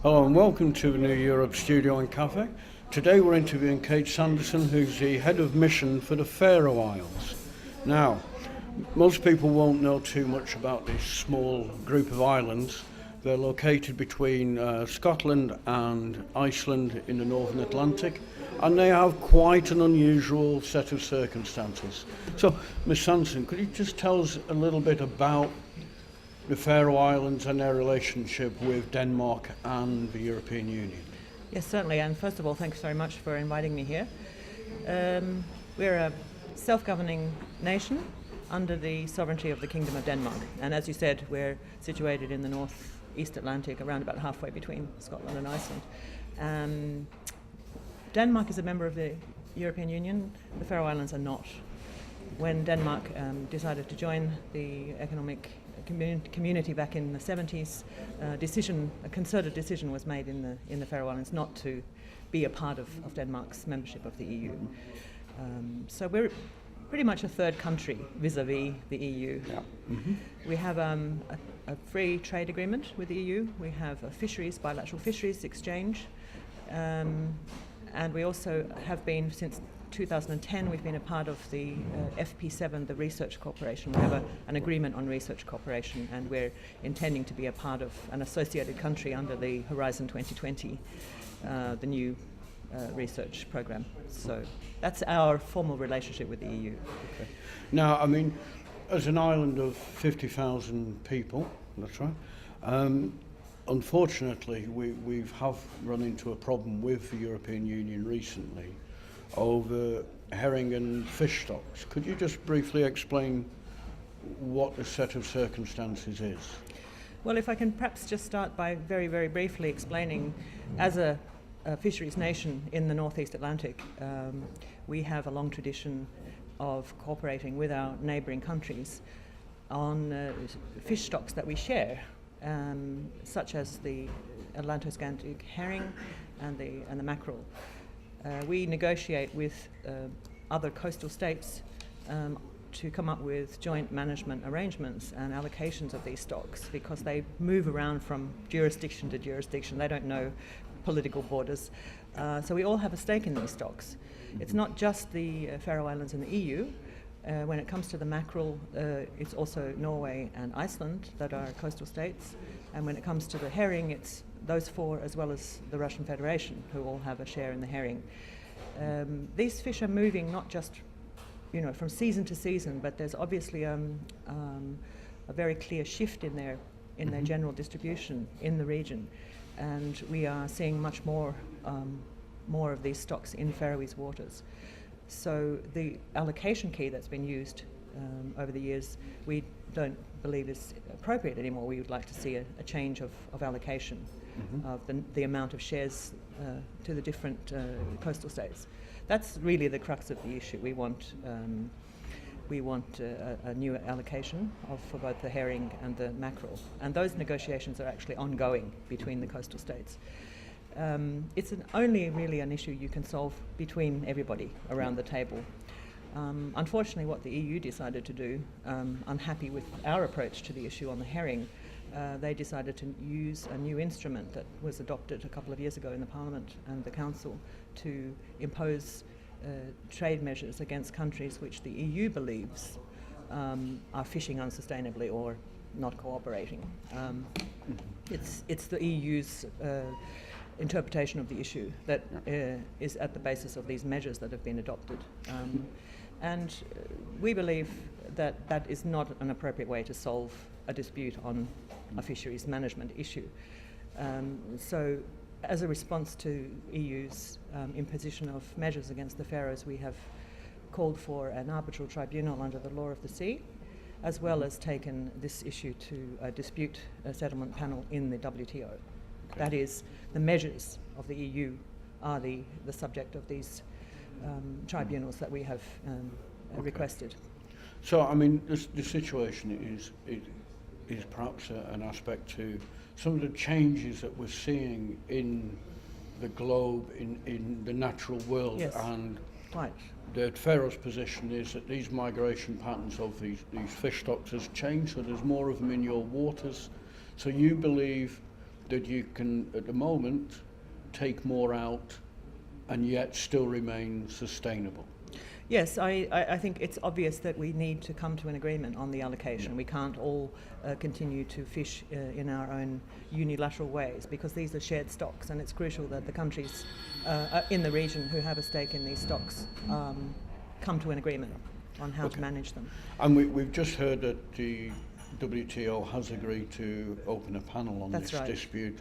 Hello and welcome to the New Europe Studio and Cafe. Today we're interviewing Kate Sanderson, who's the head of mission for the Faroe Islands. Now, most people won't know too much about this small group of islands. They're located between Scotland and Iceland in the Northern Atlantic, and they have quite an unusual set of circumstances. So, Ms. Sanderson, could you just tell us a little bit about the Faroe Islands and their relationship with Denmark and the European Union? Yes, certainly, and first of all, thanks very much for inviting me here. We're a self-governing nation under the sovereignty of the Kingdom of Denmark, and as you said, we're situated in the northeast Atlantic, around about halfway between Scotland and Iceland. Denmark is a member of the European Union. The Faroe Islands are not. When Denmark decided to join the economic community back in the 70s, a concerted decision was made in the Faroe Islands not to be a part of Denmark's membership of the EU. So we're pretty much a third country vis-à-vis the EU. Yeah. Mm-hmm. We have a free trade agreement with the EU. We have a bilateral fisheries exchange, and we also have been since 2010, we've been a part of the FP7, the research cooperation. We have an agreement on research cooperation, and we're intending to be a part of an associated country under the Horizon 2020, the new research program. So that's our formal relationship with the EU. Okay. Now, I mean, as an island of 50,000 people, that's right, unfortunately, we have run into a problem with the European Union recently over herring and fish stocks. Could you just briefly explain what the set of circumstances is? Well, if I can perhaps just start by very, very briefly explaining, as a fisheries nation in the Northeast Atlantic, we have a long tradition of cooperating with our neighbouring countries on fish stocks that we share, such as the Atlanto-Atlantic herring and the mackerel. We negotiate with other coastal states to come up with joint management arrangements and allocations of these stocks, because they move around from jurisdiction to jurisdiction. They don't know political borders. So we all have a stake in these stocks. It's not just the Faroe Islands and the EU. When it comes to the mackerel, it's also Norway and Iceland that are coastal states. And when it comes to the herring, it's those four, as well as the Russian Federation, who all have a share in the herring. These fish are moving not just, from season to season, but there's obviously a very clear shift in their general distribution in the region, and we are seeing much more of these stocks in Faroese waters. So the allocation key that's been used over the years, we don't believe is appropriate anymore. We would like to see a change of allocation. Mm-hmm. Of the amount of shares to the different coastal states. That's really the crux of the issue. We want a new allocation for both the herring and the mackerel, and those negotiations are actually ongoing between the coastal states. It's only really an issue you can solve between everybody around the table. Unfortunately, what the EU decided to do, unhappy with our approach to the issue on the herring, they decided to use a new instrument that was adopted a couple of years ago in the Parliament and the Council to impose trade measures against countries which the EU believes are fishing unsustainably or not cooperating. It's the EU's interpretation of the issue that is at the basis of these measures that have been adopted. And we believe that that is not an appropriate way to solve a dispute on a fisheries management issue. So as a response to EU's imposition of measures against the Faroes, we have called for an arbitral tribunal under the law of the sea, as well as taken this issue to a dispute settlement panel in the WTO. Okay. That is, the measures of the EU are the subject of these tribunals that we have requested. So, I mean, the situation is perhaps an aspect to some of the changes that we're seeing in the globe, in the natural world. Yes. And right. The Faroes' position is that these migration patterns of these fish stocks has changed, so there's more of them in your waters. So you believe that you can, at the moment, take more out and yet still remain sustainable? Yes, I think it's obvious that we need to come to an agreement on the allocation. We can't all continue to fish in our own unilateral ways, because these are shared stocks, and it's crucial that the countries in the region who have a stake in these stocks come to an agreement on how to manage them. And we've just heard that the WTO has agreed to open a panel on this dispute.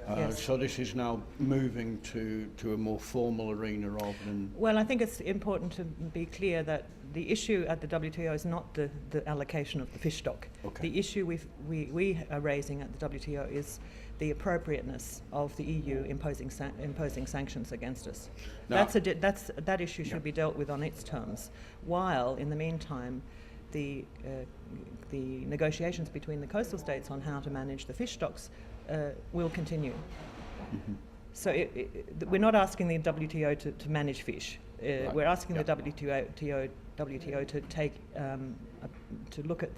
Yes. So this is now moving to a more formal arena rather than... Well, I think it's important to be clear that the issue at the WTO is not the allocation of the fish stock. Okay. The issue we are raising at the WTO is the appropriateness of the EU imposing sanctions against us. Now, that issue should be dealt with on its terms, while in the meantime the negotiations between the coastal states on how to manage the fish stocks will continue. Mm-hmm. So we're not asking the WTO to manage fish. Right. We're asking the WTO to take to look at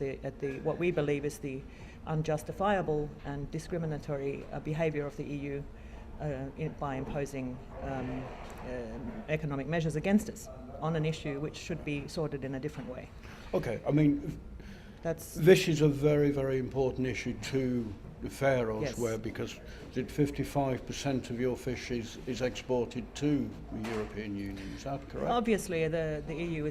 what we believe is the unjustifiable and discriminatory behaviour of the EU by imposing economic measures against us on an issue which should be sorted in a different way. Okay, I mean, this is a very, very important issue to the Faroes, yes. where, because 55% of your fish is exported to the European Union. Is that correct? Obviously, the EU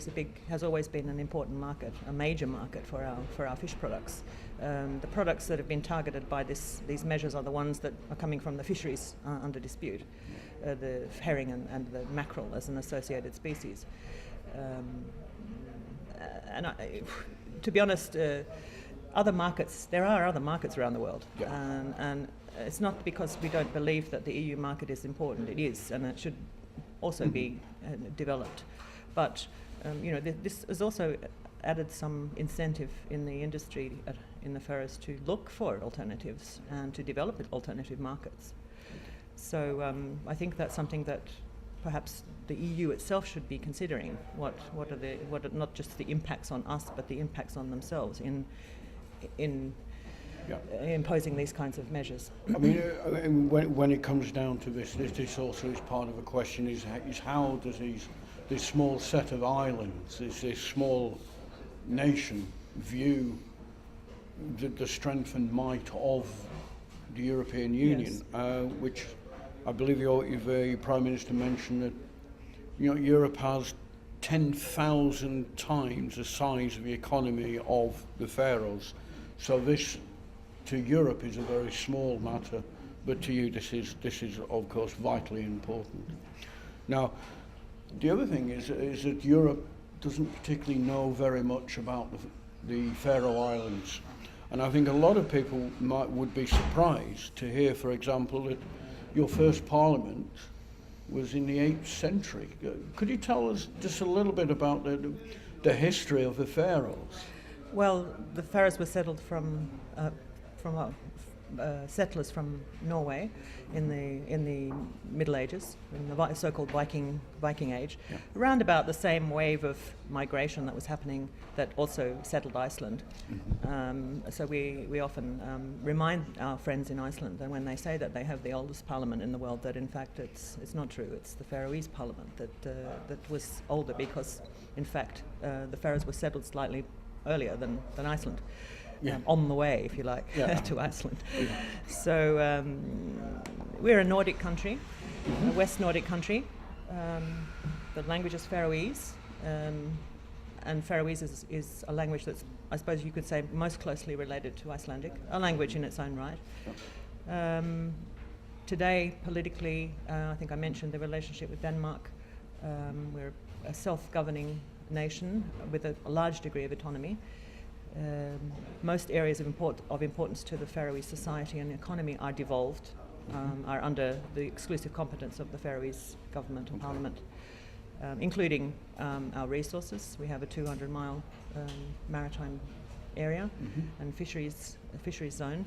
has always been an important market, a major market for our fish products. The products that have been targeted by these measures are the ones that are coming from the fisheries under dispute, the herring and the mackerel as an associated species. To be honest, there are other markets around the world, and it's not because we don't believe that the EU market is important. It is, and it should also be developed. But this has also added some incentive in the industry in the Faroes to look for alternatives and to develop alternative markets. So I think that's something that perhaps the EU itself should be considering. What are not just the impacts on us, but the impacts on themselves in imposing these kinds of measures. I mean, when it comes down to this also is part of a question: is how does this small set of islands, this small nation, view the strength and might of the European Union, which I believe your Prime Minister mentioned that Europe has 10,000 times the size of the economy of the Faroes. So this, to Europe, is a very small matter, but to you this is of course vitally important. Now, the other thing is that Europe doesn't particularly know very much about the Faroe Islands, and I think a lot of people would be surprised to hear, for example, that your first parliament was in the 8th century. Could you tell us just a little bit about the history of the Faroes? Well, the Faroes were settled from settlers from Norway in the Middle Ages, in the so-called Viking Age, around about the same wave of migration that was happening that also settled Iceland. Mm-hmm. So we often remind our friends in Iceland that when they say that they have the oldest parliament in the world, that in fact it's not true. It's the Faroese parliament that was older, because in fact the Faroes were settled slightly earlier than Iceland. On the way, if you like, to Iceland. Yeah. So we're a Nordic country, a West Nordic country. The language is Faroese, and Faroese is a language that's, I suppose you could say, most closely related to Icelandic, a language in its own right. Today, politically, I think I mentioned the relationship with Denmark. We're a self-governing nation with a large degree of autonomy. Most areas of importance to the Faroese society and economy are devolved, are under the exclusive competence of the Faroese government and parliament, including our resources. We have a 200-mile maritime area and fisheries zone.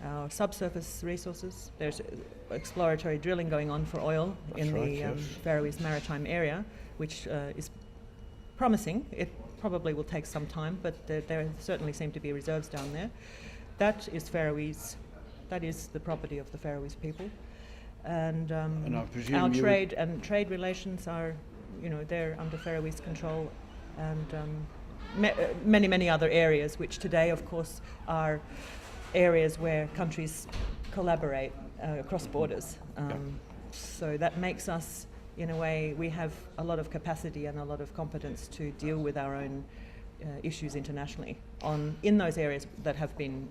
Our subsurface resources, there's exploratory drilling going on for oil in the Faroese maritime area, which is promising. It probably will take some time, but there certainly seem to be reserves down there. That is Faroese That is the property of the Faroese people. And I presume our you trade relations are, they're under Faroese control, and many other areas, which today, of course, are areas where countries collaborate across borders. So that makes us, in a way, we have a lot of capacity and a lot of competence to deal with our own issues internationally in those areas that have been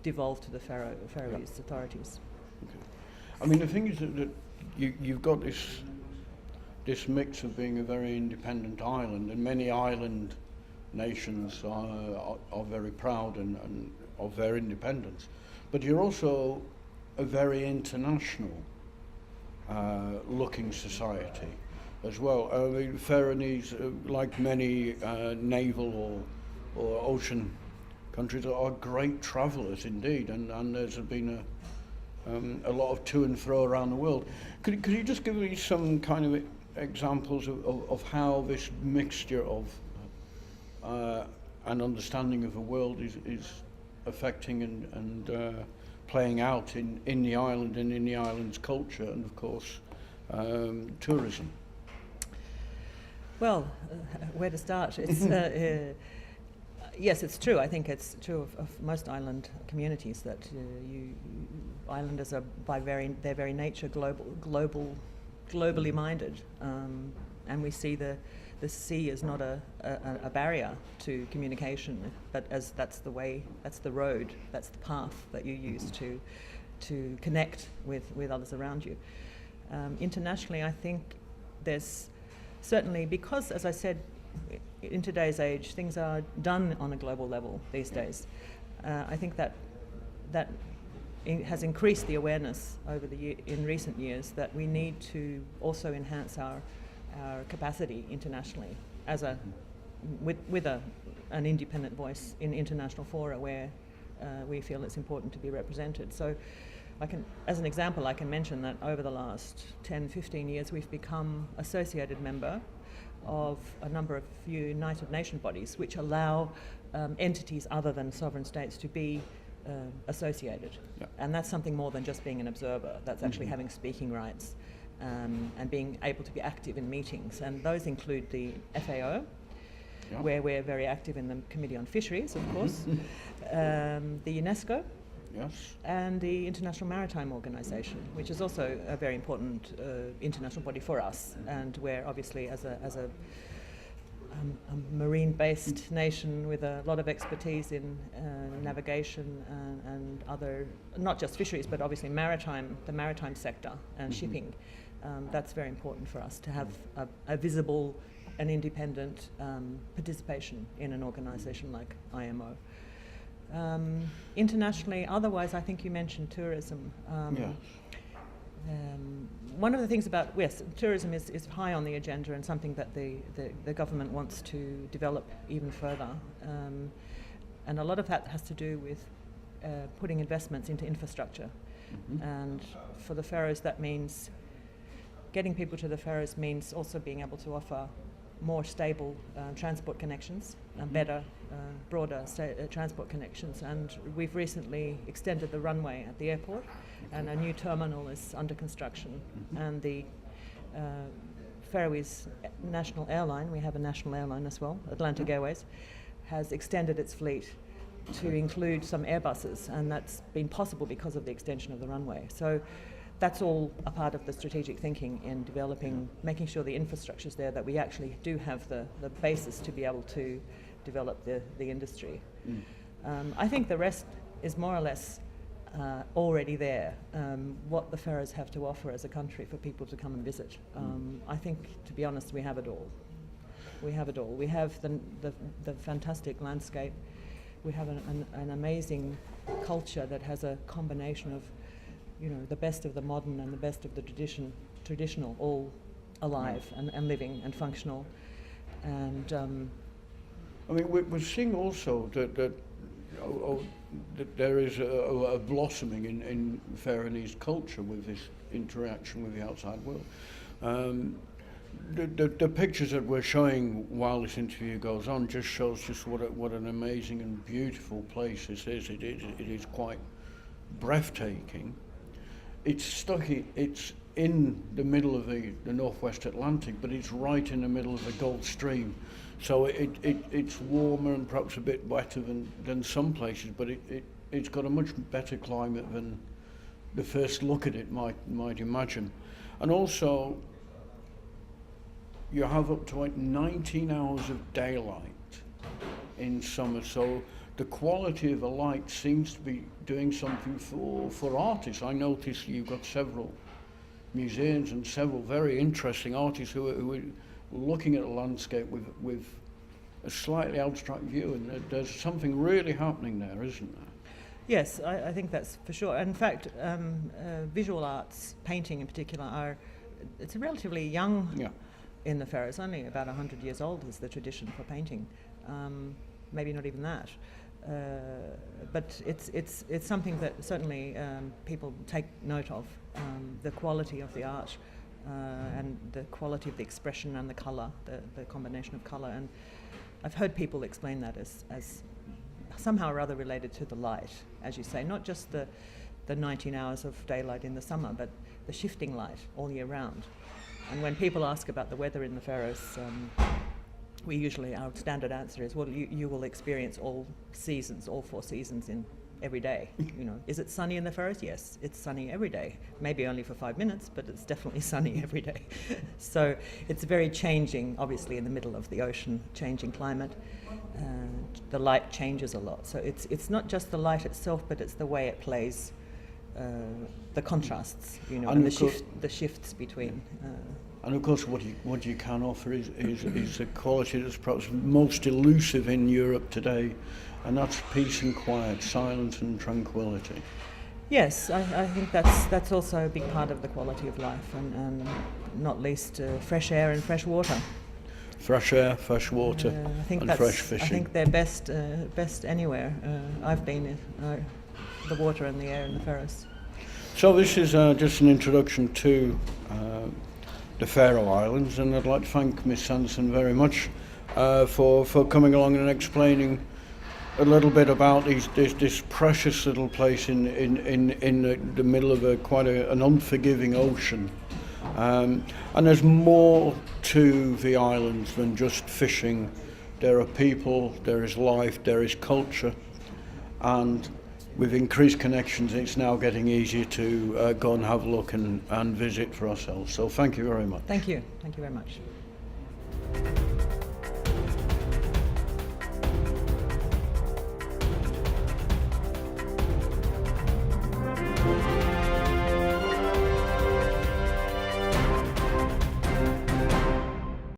devolved to the Faroese authorities. Okay. I mean, the thing is that you've got this mix of being a very independent island, and many island nations are very proud and of their independence. But you're also a very international looking society as well. I mean, Faroese, like many naval or ocean countries, are great travellers indeed, and there's been a lot of to and fro around the world. Could you just give me some kind of examples of how this mixture of an understanding of the world is affecting and playing out in the island and in the island's culture, and of course tourism? Well, where to start? It's yes, it's true. I think it's true of most island communities that islanders are their very nature globally minded, and we see the sea is not a barrier to communication, but as that's the road, that's the path that you use to connect with others around you. Internationally, I think there's certainly, because, as I said, in today's age, things are done on a global level these days. I think that has increased the awareness in recent years that we need to also enhance our capacity internationally with an independent voice in international fora where we feel it's important to be represented. So as an example, I can mention that over the last 10, 15 years, we've become associated member of a number of United Nations bodies which allow entities other than sovereign states to be associated. Yeah. And that's something more than just being an observer. That's actually having speaking rights and being able to be active in meetings. And those include the FAO, where we're very active in the Committee on Fisheries, of course, the UNESCO, yes, and the International Maritime Organization, which is also a very important international body for us, and where obviously as a marine-based nation with a lot of expertise in navigation and other, not just fisheries, but obviously the maritime sector and shipping, that's very important for us to have a visible and independent participation in an organization like IMO. Internationally, otherwise, I think you mentioned tourism. One of the things about, yes, tourism is high on the agenda and something that the government wants to develop even further. And a lot of that has to do with putting investments into infrastructure. And for the Faroes, that means getting people to the Faroes means also being able to offer more stable transport connections and better, broader transport connections. And we've recently extended the runway at the airport, and a new terminal is under construction. And the Faroese national airline, we have a national airline as well, Atlantic Airways, has extended its fleet to include some Airbuses, and that's been possible because of the extension of the runway. So that's all a part of the strategic thinking in developing, making sure the infrastructure's there, that we actually do have the basis to be able to develop the industry. I think the rest is more or less already there, what the Faroes have to offer as a country for people to come and visit. I think, to be honest, we have it all. We have it all. We have the fantastic landscape. We have an amazing culture that has a combination of the best of the modern and the best of the traditional, all alive and living and functional. And I mean, we're seeing also that there is a blossoming in Faroese culture with this interaction with the outside world. The pictures that we're showing while this interview goes on just shows just what an amazing and beautiful place this is. It is quite breathtaking. It's in the middle of the Northwest Atlantic, but it's right in the middle of the Gulf Stream. So it's warmer and perhaps a bit wetter than some places, but it's got a much better climate than the first look at it might imagine. And also, you have up to like 19 hours of daylight in summer, so the quality of the light seems to be doing something for artists. I notice you've got several museums and several very interesting artists who are looking at the landscape with a slightly abstract view, and there's something really happening there, isn't there? Yes, I think that's for sure. In fact, visual arts, painting in particular, it's relatively young in the Faroes. Only about 100 years old is the tradition for painting. Maybe not even that. But it's something that certainly people take note of, the quality of the art and the quality of the expression and the colour, the combination of colour. And I've heard people explain that as somehow or other related to the light, as you say, not just the 19 hours of daylight in the summer, but the shifting light all year round. And when people ask about the weather in the Faroes, our standard answer is, well, you will experience all seasons, all 4 seasons in every day. Is it sunny in the Faroes? Yes, it's sunny every day. Maybe only for 5 minutes, but it's definitely sunny every day. So it's very changing, obviously in the middle of the ocean, changing climate. The light changes a lot. So it's not just the light itself, but it's the way it plays, the contrasts, and the shifts between. And of course, what you can offer is a quality that's perhaps most elusive in Europe today, and that's peace and quiet, silence and tranquility. Yes, I think that's also a big part of the quality of life, and not least fresh air and fresh water. Fresh air, fresh water, and fresh fishing. I think they're best anywhere. I've been in the water and the air in the Faroes. So this is just an introduction to the Faroe Islands, and I'd like to thank Miss Sanderson very much for coming along and explaining a little bit about this precious little place in the middle of quite an unforgiving ocean. And there's more to the islands than just fishing. There are people, there is life, there is culture, and with increased connections, it's now getting easier to go and have a look and visit for ourselves. So thank you very much. Thank you very much.